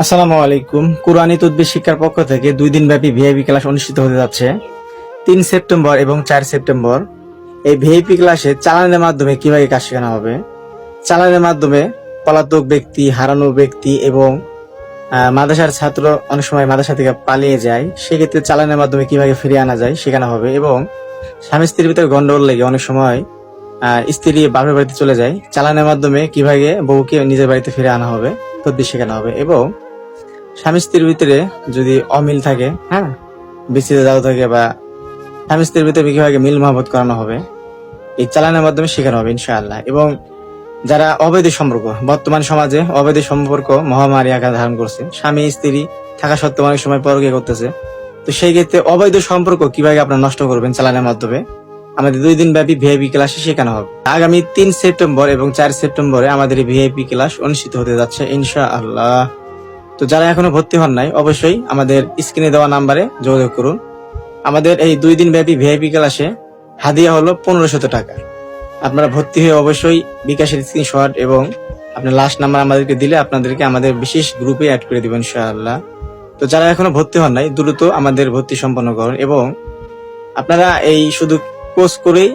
আসসালামু আলাইকুম। কুরআনী তদবির শিক্ষার পক্ষ থেকে 2 দিন ব্যাপী ভিআইপি ক্লাস অনুষ্ঠিত হতে যাচ্ছে 3 সেপ্টেম্বর এবং 4 সেপ্টেম্বর। এই ভিআইপি ক্লাসে চালানের মাধ্যমে কিভাবে কাজ শেখানো হবে। চালানের মাধ্যমে পলাতক ব্যক্তি, হারানো ব্যক্তি এবং মাদ্রাসার ছাত্র অনেক সময় মাদ্রাসা থেকে পালিয়ে যায়, সেক্ষেত্রে চালানের মাধ্যমে কিভাবে ফিরিয়ে আনা যায় শেখানো হবে। এবং স্বামী স্ত্রীর ভিতরে গন্ডগোল লেগে অনেক সময় স্ত্রী বাপের বাড়িতে চলে যায়, চালানের মাধ্যমে কিভাবে বউকে নিজের বাড়িতে ফিরে আনা হবে তদবির শেখানো হবে। এবং স্বামী স্ত্রীর ভিতরে যদি অমিল থাকে, বিচ্ছেদে যাওয়া থাকে, বা স্বামী স্ত্রীর ভিতরে কিভাবে মিল মহব্বত করানো হবে, এই চালানোর মাধ্যমে শেখানো হবে ইনশাআল্লাহ। এবং যারা অবৈধ সম্পর্ক, বর্তমান সমাজে অবৈধ সম্পর্ক মহামারী আকার ধারণ করছে, স্বামী স্ত্রী থাকা সত্ত্বেও অনেক সময় পরকীয়া করতেছে, তো সেই ক্ষেত্রে অবৈধ সম্পর্ক কিভাবে আপনারা নষ্ট করবেন চালানোর মাধ্যমে আমাদের 2 দিন ব্যাপী ভিআইপি ক্লাসে শেখানো হবে। আগামী 3 সেপ্টেম্বর এবং 4 সেপ্টেম্বরে আমাদের এই ভিআইপি ক্লাস অনুষ্ঠিত হতে যাচ্ছে ইনশাআল্লাহ। তো যারা এখনো ভর্তি হন নাই, অবশ্যই আমাদের স্ক্রিনে দেওয়া নাম্বারে যোগাযোগ করুন। আমাদের এই 2 দিন ব্যাপী ভিআইপি ক্লাসে হাদিয়া হলো 1500 টাকা। আপনারা ভর্তি হয়ে অবশ্যই বিকাশের স্ক্রিনশট এবং আপনার লাস্ট নাম্বার আমাদেরকে দিলে আপনাদেরকে আমাদের বিশেষ গ্রুপে অ্যাড করে দিবেন ইনশাআল্লাহ। তো যারা এখনো ভর্তি হন নাই, দ্রুত আমাদের ভর্তি সম্পন্ন করুন। এবং আপনারা এই শুধু কোর্স করেই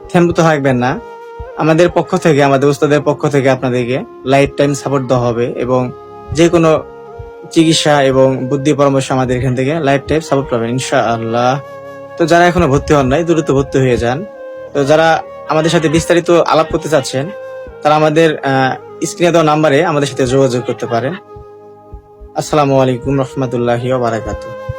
থেমে থাকবেন না, আমাদের পক্ষ থেকে, আমাদের উস্তাদের পক্ষ থেকে আপনাদেরকে লাইফ টাইম সাপোর্ট দেওয়া হবে। এবং যে কোনো চিকিৎসা এবং বুদ্ধি পরামর্শ আমাদের এখান থেকে লাইফ টাইম সাপোর্ট পাবেন ইনশাআল্লাহ। তো যারা এখনো ভর্তি হন নাই, দ্রুত ভর্তি হয়ে যান। তো যারা আমাদের সাথে বিস্তারিত আলাপ করতে চাচ্ছেন, তারা আমাদের স্ক্রিনে দেওয়া নাম্বারে আমাদের সাথে যোগাযোগ করতে পারেন। আসসালামু আলাইকুম রহমতুল্লাহি ওয়া বারাকাতুহু।